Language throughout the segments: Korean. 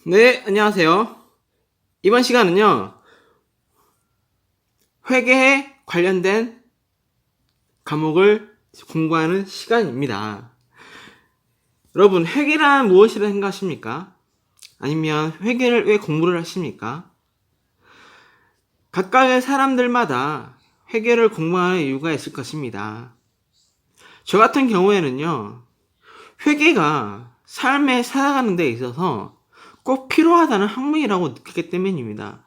네, 안녕하세요. 이번 시간은요, 회계에 관련된 과목을 공부하는 시간입니다. 여러분, 회계란 무엇이라 생각하십니까? 아니면 회계를 왜 공부를 하십니까? 각각의 사람들마다 회계를 공부하는 이유가 있을 것입니다. 저 같은 경우에는요, 회계가 삶에 살아가는 데 있어서 꼭 필요하다는 학문이라고 느끼기 때문입니다.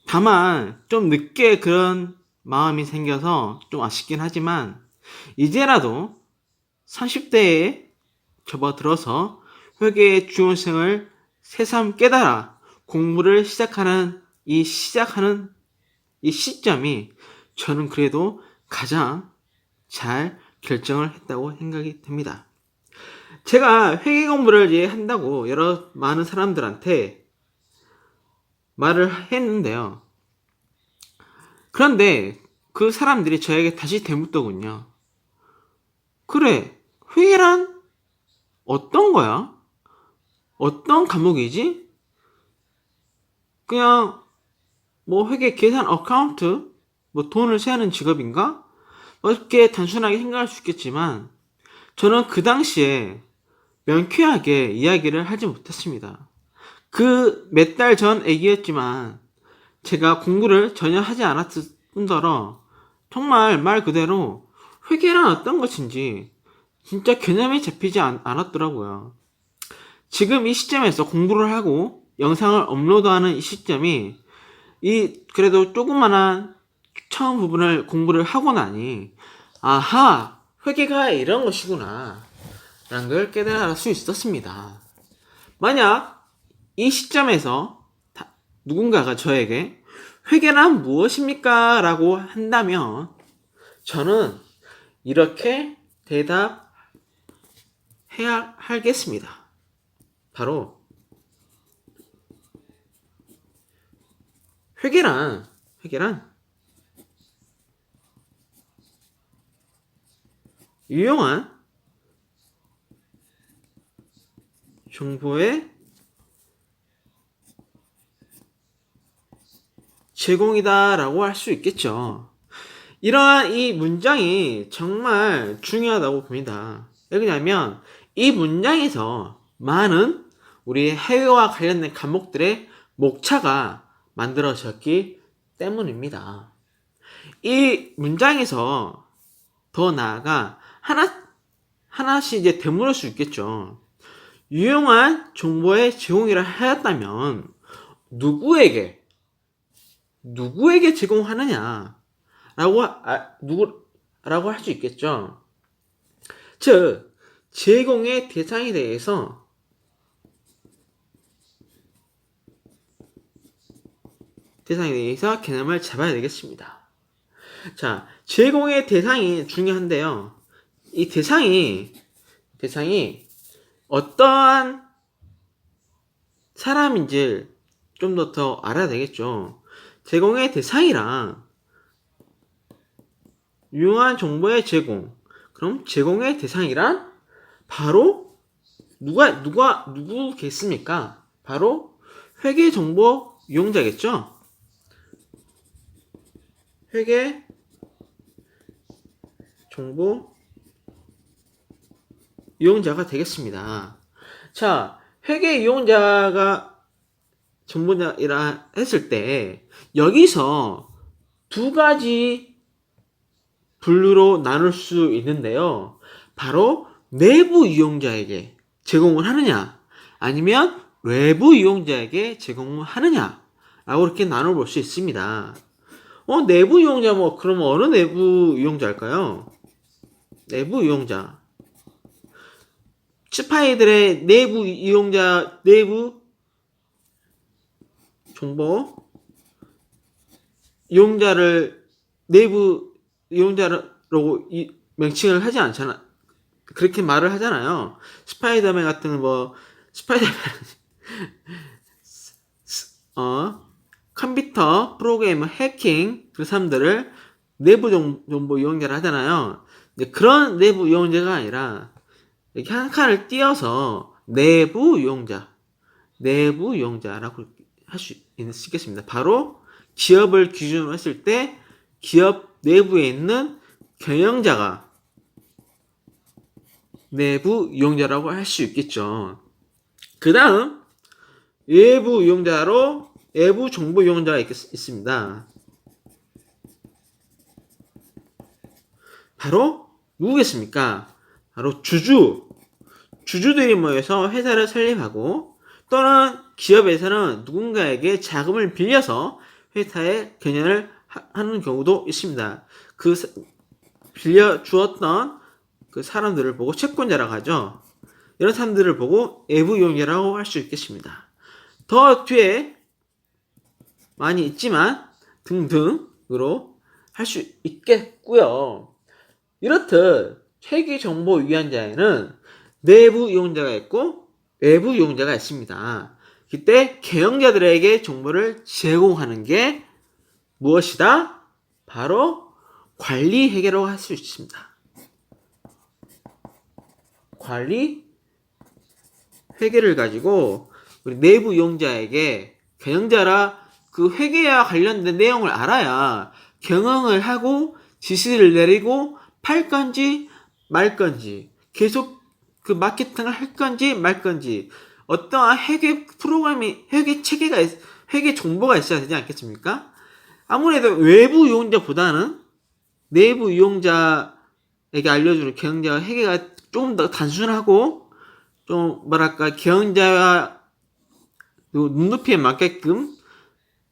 다만 좀 늦게 그런 마음이 생겨서 좀 아쉽긴 하지만 이제라도 30대에 접어들어서 회계의 중요성을 새삼 깨달아 공부를 시작하는 이 시점이 저는 그래도 가장 잘 결정을 했다고 생각이 듭니다. 제가 회계 공부를 이제 한다고 여러 많은 사람들한테 말을 했는데요. 그런데 그 사람들이 저에게 다시 되묻더군요. 그래, 회계란 어떤 거야? 어떤 과목이지? 그냥 뭐 회계 계산 어카운트? 뭐 돈을 세는 직업인가? 이렇게 단순하게 생각할 수 있겠지만 저는 그 당시에 명쾌하게 이야기를 하지 못했습니다. 그 몇 달 전 얘기였지만 제가 공부를 전혀 하지 않았을 뿐더러 정말 말 그대로 회계란 어떤 것인지 진짜 개념이 잡히지 않았더라고요. 지금 이 시점에서 공부를 하고 영상을 업로드하는 이 시점이 그래도 조그만한 처음 부분을 공부를 하고 나니 아하, 회계가 이런 것이구나 라는 걸 깨달을 수 있었습니다. 만약 이 시점에서 누군가가 저에게 회계란 무엇입니까? 라고 한다면 저는 이렇게 대답해야 하겠습니다. 바로 회계란 유용한 정보의 제공이다라고 할 수 있겠죠. 이러한 이 문장이 정말 중요하다고 봅니다. 왜냐하면 이 문장에서 많은 우리 해외와 관련된 과목들의 목차가 만들어졌기 때문입니다. 이 문장에서 더 나아가 하나씩 이제 되물을 수 있겠죠. 유용한 정보의 제공이라 하였다면 누구에게 제공하느냐 라고 할 수 있겠죠. 즉, 제공의 대상에 대해서 개념을 잡아야 되겠습니다. 자, 제공의 대상이 중요한데요. 이 대상이 어떠한 사람인지 좀 더 알아야 되겠죠. 제공의 대상이랑 유용한 정보의 제공. 그럼 제공의 대상이란 바로 누구겠습니까? 바로 회계 정보 이용자겠죠? 회계 정보 이용자가 되겠습니다. 자, 회계 이용자가 정보자이라 했을 때 여기서 두 가지 분류로 나눌 수 있는데요. 바로 내부 이용자에게 제공을 하느냐 아니면 외부 이용자에게 제공을 하느냐 라고 이렇게 나눠볼 수 있습니다. 내부 이용자 그러면 어느 내부 이용자일까요? 내부 이용자 스파이들의 내부 이용자 내부 정보 이용자를 내부 이용자라고 명칭을 하지 않잖아. 그렇게 말을 하잖아요. 스파이더맨 같은 스파이더맨 컴퓨터 프로그래머 해킹 그 사람들을 내부 정보 이용자를 하잖아요. 근데 그런 내부 이용자가 아니라 이렇게 한 칸을 띄어서 내부 이용자 내부 이용자라고 할 수 있겠습니다. 바로 기업을 기준으로 했을 때 기업 내부에 있는 경영자가 내부 이용자라고 할 수 있겠죠. 그 다음 외부 이용자로 외부 정보 이용자가 있습니다. 바로 누구겠습니까? 바로 주주들이 모여서 회사를 설립하고 또는 기업에서는 누군가에게 자금을 빌려서 회사에 경영을 하는 경우도 있습니다. 그 빌려 주었던 그 사람들을 보고 채권자라고 하죠. 이런 사람들을 보고 외부 이용자라고 할 수 있겠습니다. 더 뒤에 많이 있지만 등등으로 할 수 있겠고요. 이렇듯 회계정보위원자에는 내부 이용자가 있고 외부 이용자가 있습니다. 이때 경영자들에게 정보를 제공하는 게 무엇이다? 바로 관리회계라고 할 수 있습니다. 관리회계를 가지고 우리 내부 이용자에게 경영자라 그 회계와 관련된 내용을 알아야 경영을 하고 지시를 내리고 팔 건지 말 건지 계속 그 마케팅을 할 건지 말 건지 어떠한 회계 프로그램이 회계 체계가 회계 정보가 있어야 되지 않겠습니까? 아무래도 외부 이용자보다는 내부 이용자에게 알려주는 경영자 회계가 조금 더 단순하고 좀 뭐랄까 경영자와 눈높이에 맞게끔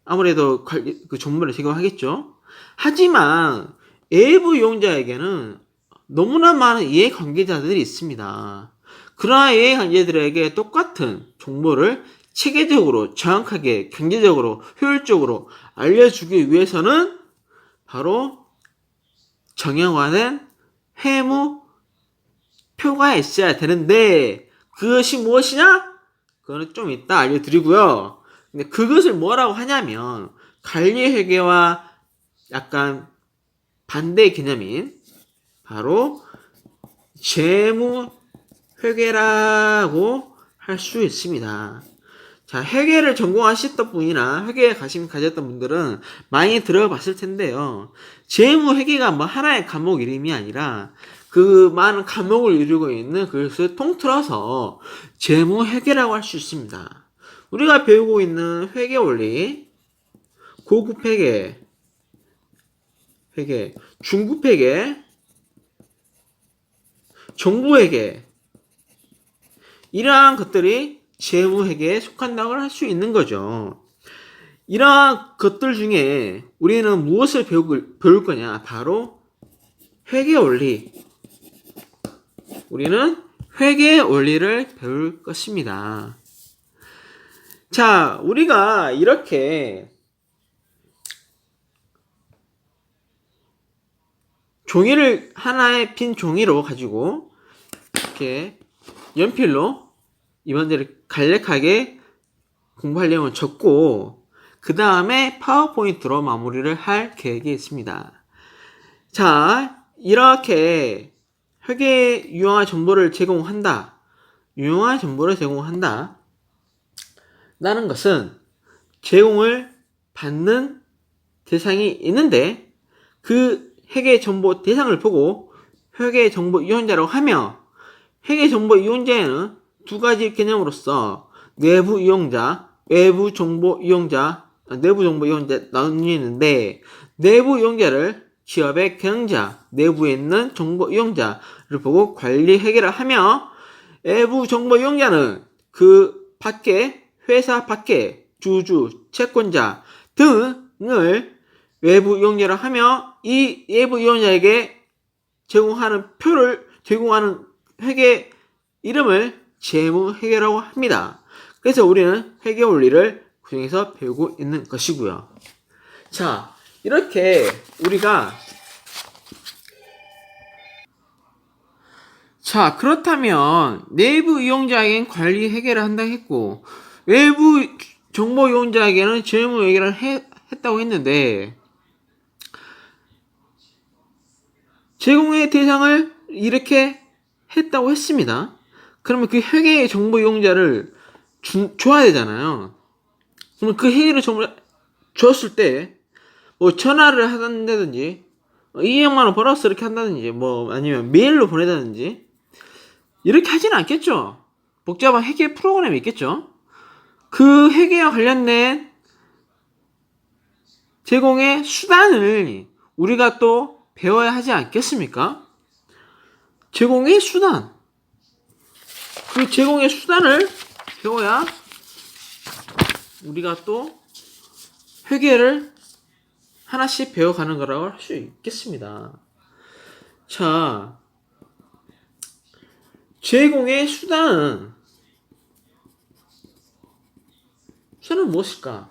아무래도 그 정보를 제공하겠죠. 하지만 외부 이용자에게는 너무나 많은 이해관계자들이 있습니다. 그러나 이해관계자들에게 똑같은 정보를 체계적으로, 정확하게, 경제적으로, 효율적으로 알려주기 위해서는 바로 정형화된 회무표가 있어야 되는데 그것이 무엇이냐? 그거는 좀 이따 알려드리고요. 근데 그것을 뭐라고 하냐면 관리회계와 약간 반대 개념인 바로 재무회계라고 할 수 있습니다. 자, 회계를 전공하셨던 분이나 회계에 관심 가졌던 분들은 많이 들어봤을 텐데요. 재무회계가 뭐 하나의 과목 이름이 아니라 그 많은 과목을 이루고 있는 그것을 통틀어서 재무회계라고 할 수 있습니다. 우리가 배우고 있는 회계원리, 고급회계, 중급회계, 정부회계 이러한 것들이 재무회계에 속한다고 할 수 있는 거죠. 이러한 것들 중에 우리는 무엇을 배울 거냐? 바로 회계원리. 우리는 회계원리를 배울 것입니다. 자, 우리가 이렇게 종이를 하나의 빈 종이로 가지고 이렇게 연필로 이번대로 간략하게 공부할 내용을 적고 그 다음에 파워포인트로 마무리를 할 계획이 있습니다. 자, 이렇게 회계 유용한 정보를 제공한다. 유용한 정보를 제공한다. 라는 것은 제공을 받는 대상이 있는데 그 회계 정보 대상을 보고 회계 정보 이용자라고 하며 회계 정보 이용자에는 두 가지 개념으로서 내부 이용자, 외부 정보 이용자, 내부 정보 이용자 나뉘는데 내부 이용자를 기업의 경영자, 내부에 있는 정보 이용자를 보고 관리 회계를 하며 외부 정보 이용자는 그 밖에 회사 밖에 주주, 채권자 등을 외부 이용자를 하며 이 외부 이용자에게 제공하는 회계 이름을 재무회계라고 합니다. 그래서 우리는 회계 원리를 그중에서 배우고 있는 것이고요. 자, 이렇게 우리가 자, 그렇다면 내부 이용자에게는 관리 회계를 한다고 했고 외부 정보 이용자에게는 재무회계를 했다고 했는데 제공의 대상을 이렇게 했다고 했습니다. 그러면 그 회계의 정보 이용자를 줘야 되잖아요. 그러면 그 회계를 정말 줬을 때, 뭐 전화를 한다든지, 200만 원 벌었어 이렇게 한다든지, 뭐 아니면 메일로 보내다든지 이렇게 하지는 않겠죠. 복잡한 회계 프로그램이 있겠죠. 그 회계와 관련된 제공의 수단을 우리가 또 배워야 하지 않겠습니까? 제공의 수단. 그 제공의 수단을 배워야 우리가 또 회계를 하나씩 배워가는 거라고 할 수 있겠습니다. 자, 제공의 수단은 무엇일까?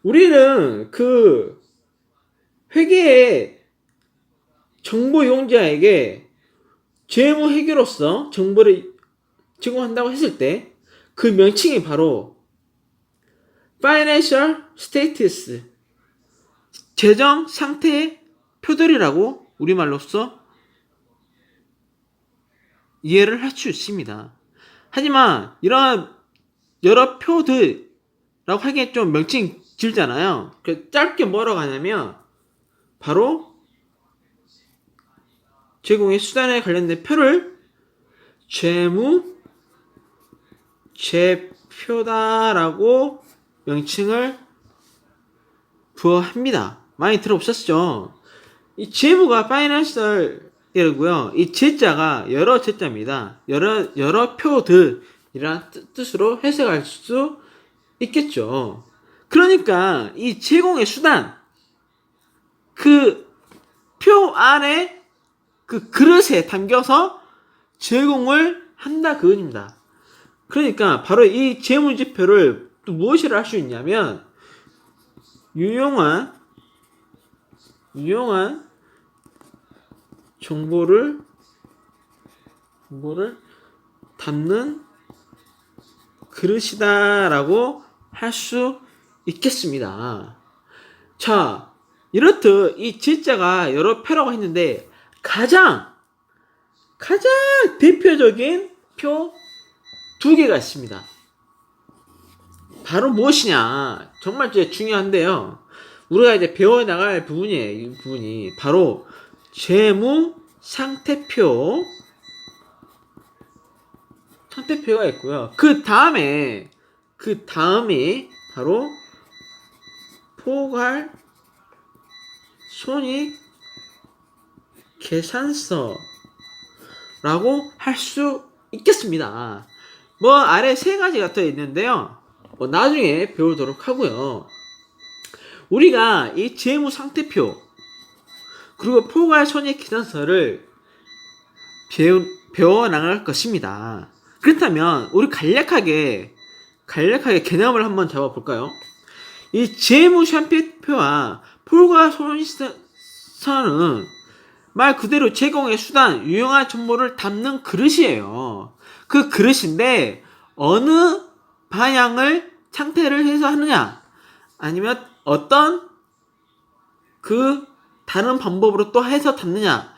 우리는 그 회계의 정보 이용자에게 재무 회계로서 정보를 제공한다고 했을 때 그 명칭이 바로 Financial Status, 재정 상태 표들이라고 우리말로써 이해를 할 수 있습니다. 하지만 이런 여러 표들라고 하기엔 좀 명칭이 길잖아요. 짧게 뭐라고 하냐면 바로 제공의 수단에 관련된 표를 재무 제표다라고 명칭을 부여합니다. 많이 들어보셨죠? 이 재무가 파이낸셜이고요. 이 제자가 여러 제자입니다. 여러 표들이라는 뜻으로 해석할 수 있겠죠. 그러니까 이 제공의 수단, 그 표 안에 그 그릇에 담겨서 제공을 한다 그겁니다. 그러니까 바로 이 재무지표를 또 무엇이라 할 수 있냐면 유용한 정보를 담는 그릇이다라고 할 수 있겠습니다. 자, 이렇듯 이 제자가 여러 표라고 했는데 가장 대표적인 표 두 개가 있습니다. 바로 무엇이냐? 정말 중요한데요. 우리가 이제 배워나갈 부분이에요. 이 부분이 바로 재무 상태표가 있고요. 그 다음에 바로 포괄 손익 계산서라고 할 수 있겠습니다. 뭐 아래 세 가지가 더 있는데요. 뭐 나중에 배우도록 하고요. 우리가 이 재무 상태표 그리고 포괄 손익 계산서를 배워 나갈 것입니다. 그렇다면 우리 간략하게 개념을 한번 잡아볼까요? 이 재무 상태표와 포괄 손익계산서는 말 그대로 제공의 수단, 유용한 정보를 담는 그릇이에요. 그 그릇인데 어느 방향을 상태를 해서 하느냐, 아니면 어떤 그 다른 방법으로 또 해서 담느냐,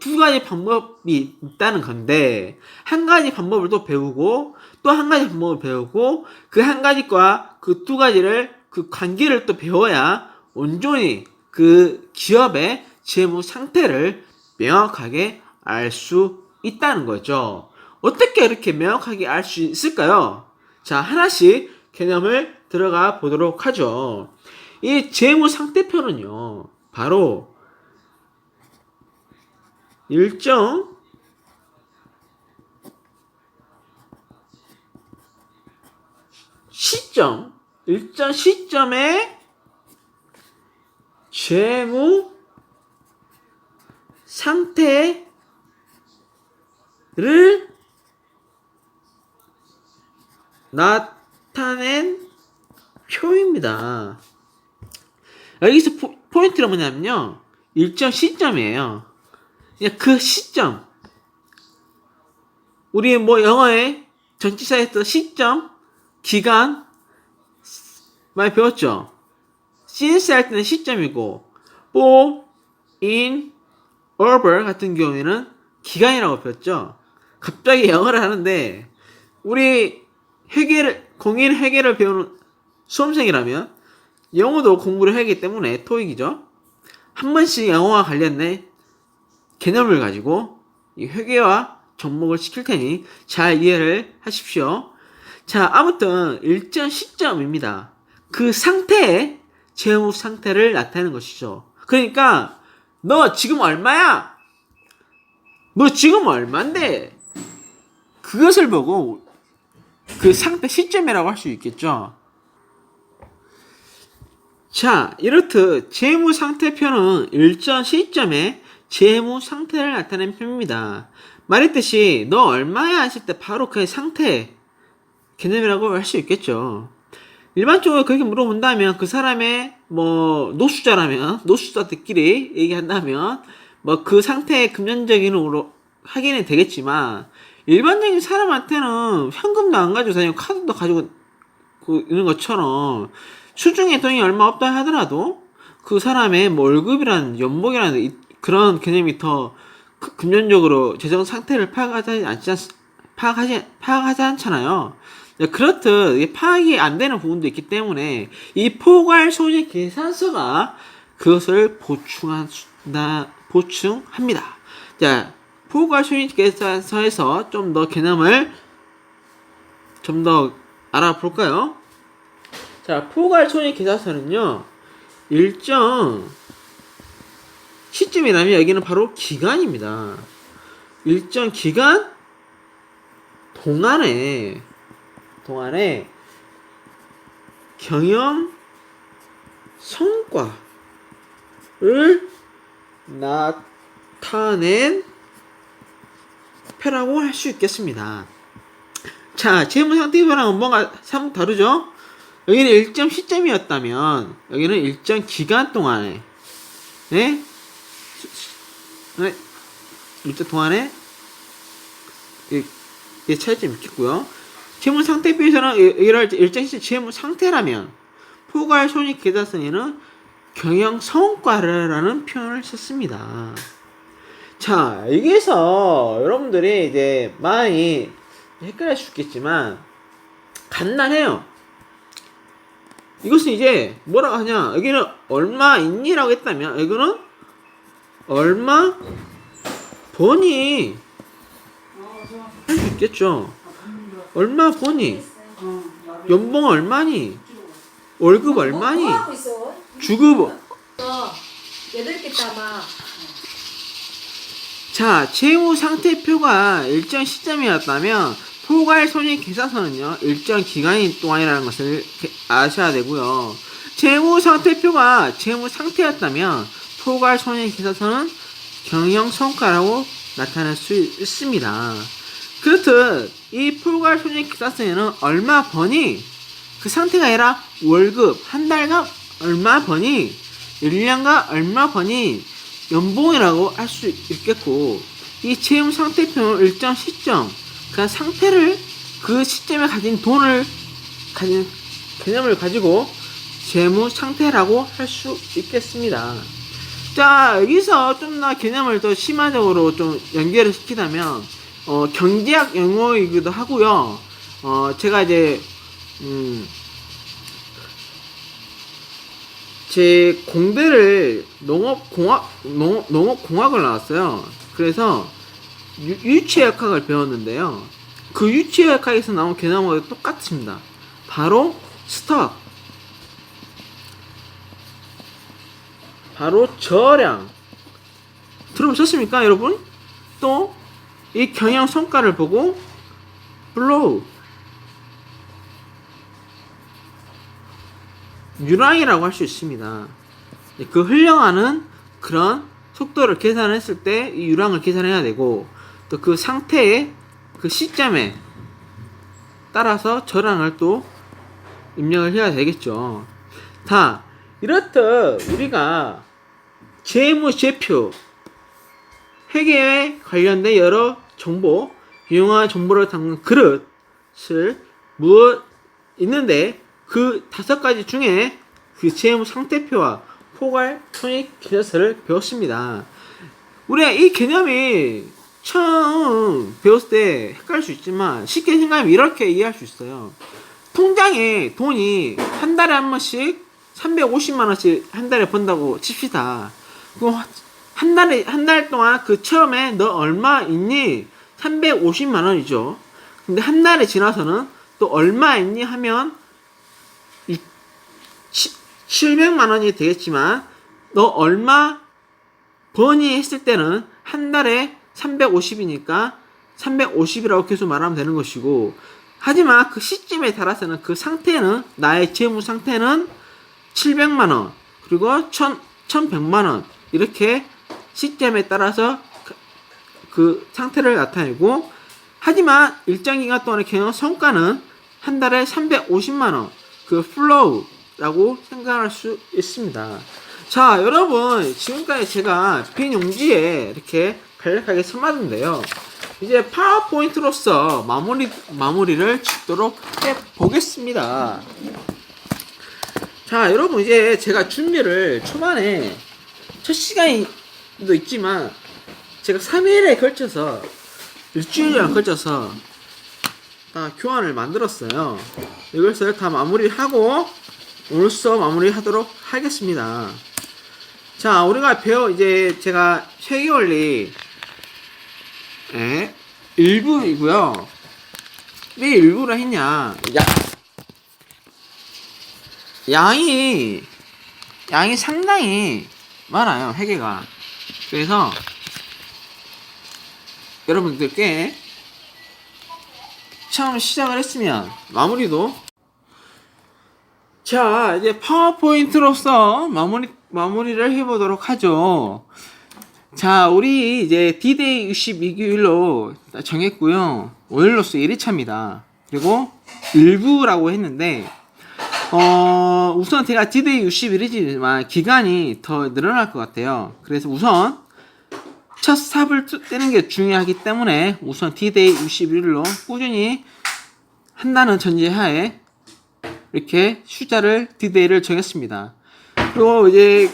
두 가지 방법이 있다는 건데 한 가지 방법을 또 배우고 또 한 가지 방법을 배우고 그 한 가지과 그 두 가지를 그 관계를 또 배워야 온전히 그 기업의 재무 상태를 명확하게 알 수 있다는 거죠. 어떻게 이렇게 명확하게 알 수 있을까요? 자, 하나씩 개념을 들어가 보도록 하죠. 이 재무 상태표는요, 바로 일정 시점에 재무 상태를 나타낸 표입니다. 여기서 포인트는 뭐냐면요, 일정 시점이에요. 그냥 그 시점, 우리 뭐 영어에 전치사에서 시점, 기간 많이 배웠죠. since 할 때는 시점이고 for, in, over 같은 경우에는 기간이라고 배웠죠. 갑자기 영어를 하는데 우리 공인 회계를 배우는 수험생이라면 영어도 공부를 하기 때문에 토익이죠. 한 번씩 영어와 관련된 개념을 가지고 이 회계와 접목을 시킬 테니 잘 이해를 하십시오. 자, 아무튼 일정 시점입니다. 그 상태의 재무 상태를 나타내는 것이죠. 그러니까 너 지금 얼마야? 너 지금 얼만데? 그것을 보고 그 상태 시점이라고 할 수 있겠죠. 자, 이렇듯 재무 상태표는 일정 시점에 재무 상태를 나타내는 표입니다. 말했듯이 너 얼마야 하실 때 바로 그 상태 개념이라고 할 수 있겠죠. 일반적으로 그렇게 물어본다면 그 사람의 뭐 노수자라면 노수자들끼리 얘기한다면 뭐 그 상태의 금전적인으로 확인이 되겠지만 일반적인 사람한테는 현금도 안 가지고 다니고 카드도 가지고 있는 것처럼 수중에 돈이 얼마 없다 하더라도 그 사람의 뭐 월급이라는 연봉이라는 그런 개념이 더 금전적으로 재정 상태를 파악하지 않잖아요. 그렇듯 이게 파악이 안 되는 부분도 있기 때문에 이 포괄손익 계산서가 그것을 보충합니다. 자, 포괄손익 계산서에서 좀 더 개념을 좀 더 알아볼까요? 자, 포괄손익 계산서는요, 일정 시점이라면 여기는 바로 기간입니다. 일정 기간 동안에 경영 성과를 나타낸 표라고 할 수 있겠습니다. 자, 재무상태표랑은 뭔가 참 다르죠? 여기는 일정 시점이었다면 여기는 일정 기간 동안에 일정 동안에 차이점이 있겠고요. 재무상태표에서는 이럴 일정 시점 재무상태라면 포괄손익 계산서에는 경영 성과라는 표현을 썼습니다. 자, 여기서 여러분들이 이제 많이 헷갈릴 수 있겠지만 간단해요. 이것은 이제 뭐라고 하냐, 여기는 얼마 있니라고 했다면 여기는 얼마 버니 할 수 있겠죠. 얼마 버니, 연봉 얼마니, 월급 얼마니, 주급. 자, 재무상태표가 일정 시점이었다면 포괄손익 계산서는요 일정 기간 동안이라는 것을 아셔야 되고요. 재무상태표가 재무상태였다면 포괄손익 계산서는 경영성과라고 나타낼 수 있습니다. 그렇듯 이 포괄손익 계산서에는 얼마 버니, 그 상태가 아니라 월급, 한 달간 얼마 버니, 1년간 얼마 버니, 연봉이라고 할 수 있겠고, 이 재무상태표는 일정 시점, 그 상태를, 그 시점에 가진 돈을 가진 개념을 가지고 재무상태라고 할 수 있겠습니다. 자, 여기서 좀 더 개념을 더 심화적으로 좀 연결을 시키자면 경제학 용어이기도 하고요. 제가 이제 제 공대를 농업공학을 나왔어요. 그래서 유치역학을 배웠는데요. 그 유치역학에서 나온 개념하고 똑같습니다. 바로 스톡, 바로 저량. 들어보셨습니까, 여러분? 또 이 경영 성과를 보고 플로우, 유랑이라고 할 수 있습니다. 그 흘러가는 그런 속도를 계산했을 때 이 유랑을 계산해야 되고, 또 그 상태의 그 시점에 따라서 저량을 또 입력을 해야 되겠죠. 자, 이렇듯 우리가 재무제표, 회계에 관련된 여러 정보, 유용한 정보를 담은 그릇을 있는데 그 5가지 중에 그 재무 상태표와 포괄 손익 계산서를 배웠습니다. 우리가 이 개념이 처음 배웠을 때 헷갈릴 수 있지만 쉽게 생각하면 이렇게 이해할 수 있어요. 통장에 돈이 한 달에 한 번씩 350만 원씩 한 달에 번다고 칩시다. 그럼 한 달 동안 그 처음에 너 얼마 있니? 350만 원이죠. 근데 한 달이 지나서는 또 얼마 있니 하면 700만 원이 되겠지만 너 얼마 버니 했을 때는 한 달에 350이니까 350이라고 계속 말하면 되는 것이고, 하지만 그 시점에 따라서는 그 상태는, 나의 재무 상태는 700만 원 그리고 1100만 원 이렇게 시점에 따라서 그 상태를 나타내고, 하지만 일정 기간 동안의 경영 성과는 한 달에 350만 원, 그 플로우라고 생각할 수 있습니다. 자, 여러분, 지금까지 제가 빈 용지에 이렇게 간략하게 써봤는데요. 이제 파워포인트로서 마무리를 짓도록 해보겠습니다. 자, 여러분, 이제 제가 준비를 초반에 첫 시간도 있지만 제가 3일에 걸쳐서, 일주일에 걸쳐서 다 교환을 만들었어요. 이것을 다 마무리하고 오늘 수업 마무리하도록 하겠습니다. 자, 우리가 이제 제가 회계원리 일부이고요. 왜 일부를 했냐? 양이 상당히 많아요, 회계가. 그래서 여러분들께 처음 시작을 했으면 마무리도, 자, 이제 파워포인트로서 마무리를 해보도록 하죠. 자, 우리 이제 D-Day 62교일로 정했고요. 오늘로써 1회차입니다. 그리고 일부라고 했는데, 우선 제가 D-Day 61이지만 기간이 더 늘어날 것 같아요. 그래서 우선 첫 삽을 떼는 게 중요하기 때문에 우선 D-Day 61일로 꾸준히 한다는 전제하에 이렇게 숫자를 D-Day를 정했습니다. 그리고 이제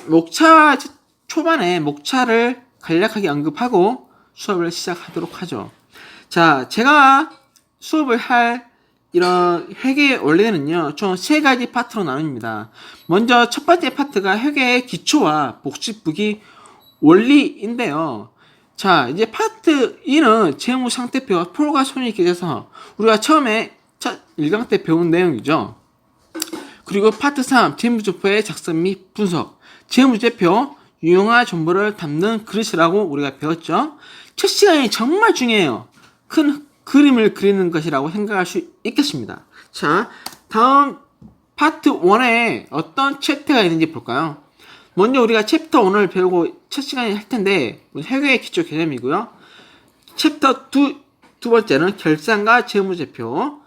초반에 목차를 간략하게 언급하고 수업을 시작하도록 하죠. 자, 제가 수업을 할 이런 회계 원리는요, 총 3가지 파트로 나눕니다. 먼저 첫 번째 파트가 회계의 기초와 복습부기 원리인데요. 자, 이제 파트 2는 재무상태표와 포괄 손익계산서, 우리가 처음에 첫 1강 때 배운 내용이죠. 그리고 파트 3, 재무제표의 작성 및 분석, 재무제표, 유용한 정보를 담는 그릇이라고 우리가 배웠죠. 첫 시간이 정말 중요해요. 큰 그림을 그리는 것이라고 생각할 수 있겠습니다. 자, 다음 파트 1에 어떤 챕터가 있는지 볼까요? 먼저 우리가 챕터 1을 배우고 첫 시간에 할 텐데, 회계의 기초 개념이고요. 챕터 2, 두 번째는 결산과 재무제표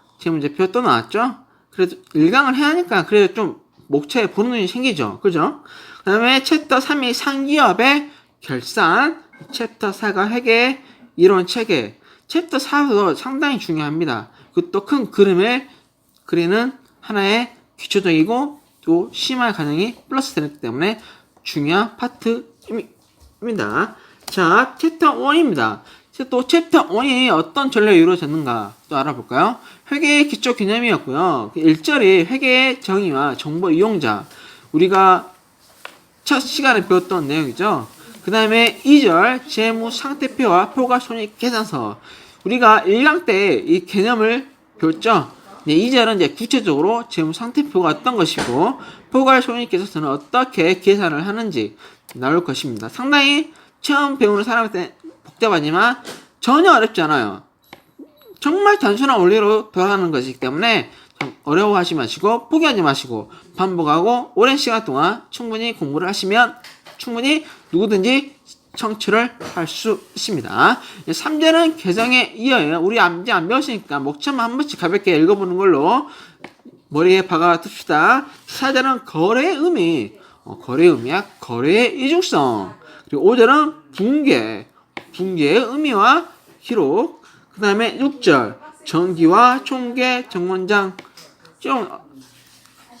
또 나왔죠? 그래도 1강을 해야 하니까 그래도 좀 목차에 보는 눈이 생기죠. 그죠? 그 다음에 챕터 3이 상기업의 결산, 챕터 4가 회계 이론 체계, 챕터 4도 상당히 중요합니다. 그것도 큰 그림을 그리는 하나의 기초적이고 또 심할 가능이 플러스 되기 때문에 중요한 파트입니다. 자, 챕터 1입니다. 또 챕터 1이 어떤 전략으로 이루어졌는가 또 알아볼까요? 회계의 기초 개념이었고요. 1절이 회계의 정의와 정보 이용자, 우리가 첫 시간에 배웠던 내용이죠. 그 다음에 2절 재무 상태표와 포괄 손익 계산서, 우리가 1강 때 이 개념을 배웠죠. 2절은 이제 구체적으로 재무 상태표가 어떤 것이고 포괄 손익 계산서는 어떻게 계산을 하는지 나올 것입니다. 상당히 처음 배우는 사람한테 복잡하지만 전혀 어렵지 않아요. 정말 단순한 원리로 돌아가는 것이기 때문에 좀 어려워하지 마시고 포기하지 마시고 반복하고 오랜 시간 동안 충분히 공부를 하시면 충분히 누구든지 청취를 할 수 있습니다. 3절은 개정에 이어요. 우리 이제 안 배웠으니까 목차만 한 번씩 가볍게 읽어보는 걸로 머리에 박아 둡시다. 4절은 거래의 의미, 거래의 의미야 거래의 이중성. 그리고 5절은 붕괴의 의미와 기록. 그 다음에 6절 정기와 총계 정원장. 좀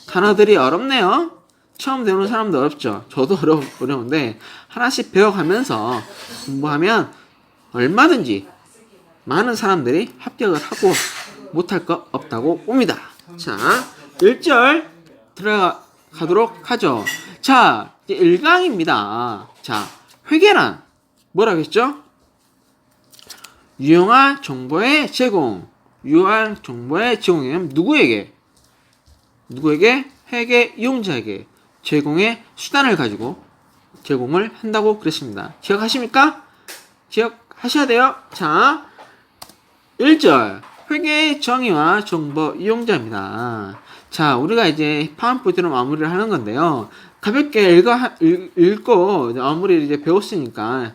단어들이 어렵네요. 처음 배우는 사람도 어렵죠. 저도 어려운데 하나씩 배워가면서 공부하면 얼마든지 많은 사람들이 합격을 하고 못할 거 없다고 봅니다. 자, 1절 들어가도록 하죠. 자, 이제 1강입니다. 자, 회계란 뭐라고 했죠? 유용한 정보의 제공. 유용한 정보의 제공은 누구에게? 회계 이용자에게 제공의 수단을 가지고 제공을 한다고 그랬습니다. 기억하십니까? 기억하셔야 돼요. 자, 1절 회계의 정의와 정보 이용자입니다. 자, 우리가 이제 파워포인트로 마무리를 하는 건데요. 가볍게 읽고 마무리를 이제 배웠으니까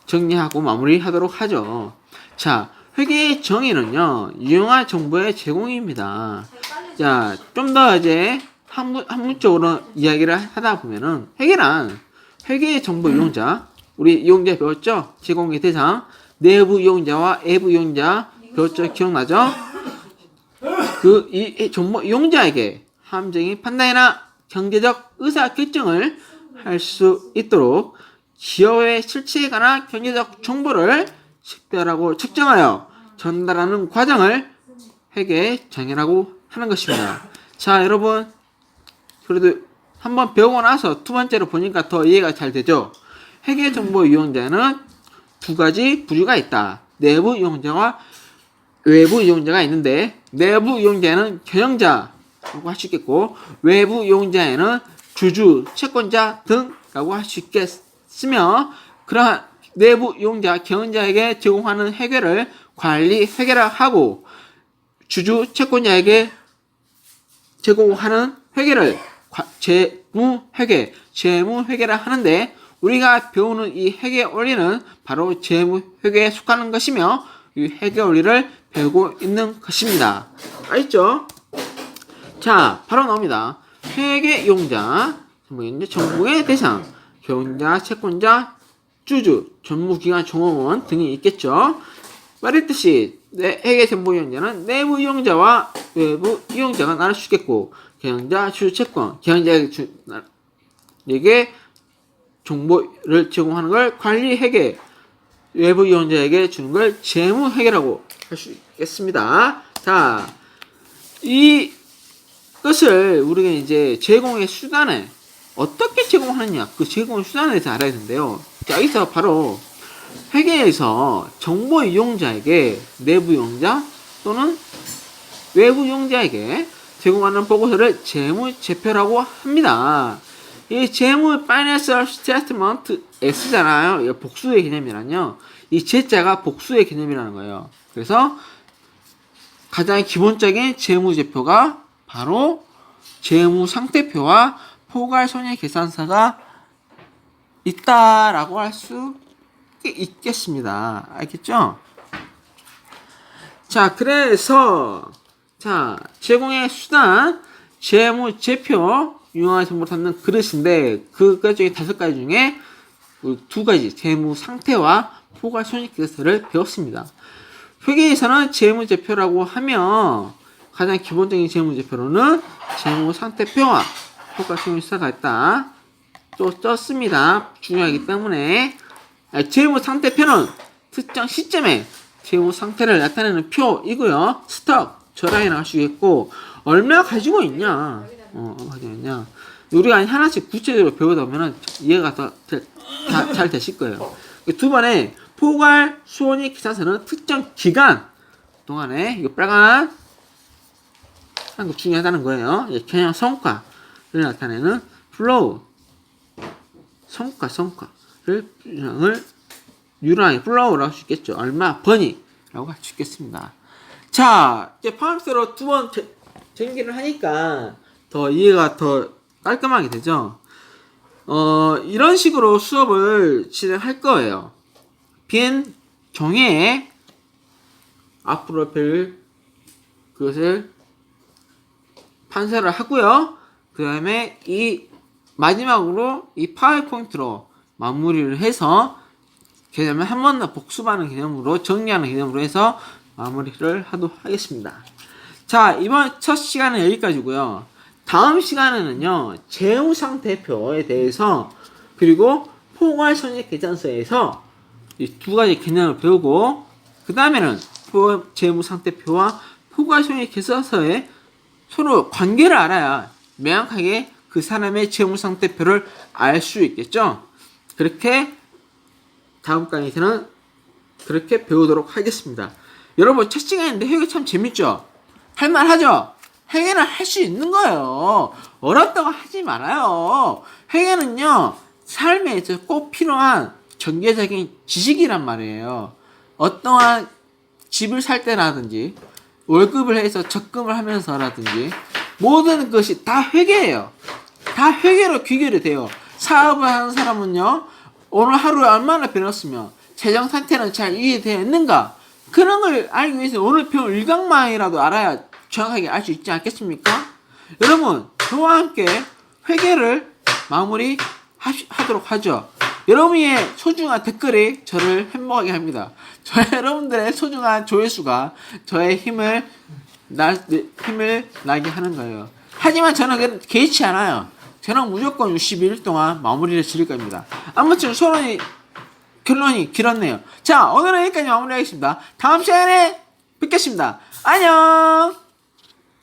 정리하고 마무리하도록 하죠. 자, 회계의 정의는요, 유용한 정보의 제공입니다. 자, 좀 더 이제 학문적으로 이야기를 하다 보면은 회계란 회계의 정보 이용자, 우리 이용자 배웠죠? 제공의 대상, 내부 이용자와 외부 이용자 배웠죠? 기억나죠? 이 정보 이용자에게 함정의 판단이나 경제적 의사 결정을 할 수 있도록 기업의 실체에 관한 경제적 정보를 식별하고 측정하여 전달하는 과정을 회계 정의라고 하는 것입니다. 자, 여러분, 그래도 한번 배우고 나서 두 번째로 보니까 더 이해가 잘 되죠? 회계 정보 이용자는 두 가지 부류가 있다. 내부 이용자와 외부 이용자가 있는데, 내부 이용자에는 경영자라고 할 수 있겠고, 외부 이용자에는 주주, 채권자 등라고 할 수 있겠으며, 그러한 내부 이용자, 경영자에게 제공하는 회계를 관리 회계라 하고, 주주, 채권자에게 제공하는 회계를 재무회계라 하는데, 우리가 배우는 이 회계 원리는 바로 재무회계에 속하는 것이며, 이 회계 원리를 배우고 있는 것입니다. 알죠? 자, 바로 나옵니다. 회계 이용자, 정보의 대상, 경영자, 채권자, 주주, 전무기관, 종업원 등이 있겠죠. 말했듯이 회계 정보 이용자는 내부 이용자와 외부 이용자가 나눌 수 있겠고, 경영자, 주주, 채권, 경영자에게 정보를 제공하는 걸 관리 회계, 외부 이용자에게 주는 걸 재무 회계라고 할 수 있겠습니다. 자, 이것을 우리가 이제 제공의 수단에 어떻게 제공하느냐, 그 제공의 수단에 대해서 알아야 되는데요. 자, 여기서 바로 회계에서 정보 이용자에게 내부 이용자 또는 외부 이용자에게 제공하는 보고서를 재무제표라고 합니다. 이 재무 Financial Statement S잖아요. 이 복수의 개념이란요. 이 Z자가 복수의 개념이라는 거예요. 그래서 가장 기본적인 재무제표가 바로 재무상태표와 포괄손익계산서가 있다라고 할 수 있겠습니다. 알겠죠? 자, 그래서 제공의 수단 재무제표 유용한 정보를 담는 그릇인데, 그 중에 5가지 중에 2가지 재무상태와 포괄손익계산서를 배웠습니다. 회계에서는 재무제표라고 하면 가장 기본적인 재무제표로는 재무상태표와 포괄손익계산서가 있다. 또 썼습니다. 중요하기 때문에. 재무상태표는 특정 시점에 재무상태를 나타내는 표이고요. 스톡, 저당이라고 할 수 있겠고, 얼마 가지고 있냐, 우리가 하나씩 구체적으로 배우다 보면 이해가 더 잘 되실 거예요. 두 번에 포괄 손익 계산서는 특정 기간 동안에 이거 빨간 한 거 중요하다는 거예요. 경영 성과를 나타내는 플로우, 성과를 유랑의 플로우라고 할 수 있겠죠. 얼마 버니라고 할 수 있겠습니다. 자, 이제 파운스로 두 번 전개를 하니까 더 이해가 더 깔끔하게 되죠. 이런 식으로 수업을 진행할 거예요. 빈 종이에 앞으로 별 그것을 판사를 하고요. 그 다음에 마지막으로 이 파워포인트로 마무리를 해서 개념을 한 번 더 복습하는 개념으로, 정리하는 개념으로 해서 마무리를 하도록 하겠습니다. 자, 이번 첫 시간은 여기까지고요. 다음 시간에는요, 재무상태표에 대해서, 그리고 포괄손익계산서에서 이 두 가지 개념을 배우고 그 다음에는 재무상태표와 포괄손익계산서의 서로 관계를 알아야 명확하게 그 사람의 재무상태표를 알 수 있겠죠. 그렇게 다음 강의에서는 그렇게 배우도록 하겠습니다. 여러분 첫 시간인데 회계 참 재밌죠? 할만하죠? 회계는 할 수 있는 거예요. 어렵다고 하지 말아요. 회계는요 삶에 있어서 꼭 필요한 전개적인 지식이란 말이에요. 어떠한 집을 살 때라든지 월급을 해서 적금을 하면서라든지 모든 것이 다 회계예요. 다 회계로 귀결이 돼요. 사업을 하는 사람은요 오늘 하루에 얼마나 벌었으면 재정 상태는 잘 이해되어 있는가, 그런 걸 알기 위해서 오늘 배운 일각만이라도 알아야 정확하게 알 수 있지 않겠습니까? 여러분 저와 함께 회계를 마무리 하도록 하죠. 여러분의 소중한 댓글이 저를 행복하게 합니다. 여러분들의 소중한 조회수가 저의 힘을 나게 하는 거예요. 하지만 저는 개의치 않아요. 저는 무조건 61일 동안 마무리를 지을 겁니다. 아무튼 결론이 길었네요. 자, 오늘은 여기까지 마무리하겠습니다. 다음 시간에 뵙겠습니다. 안녕!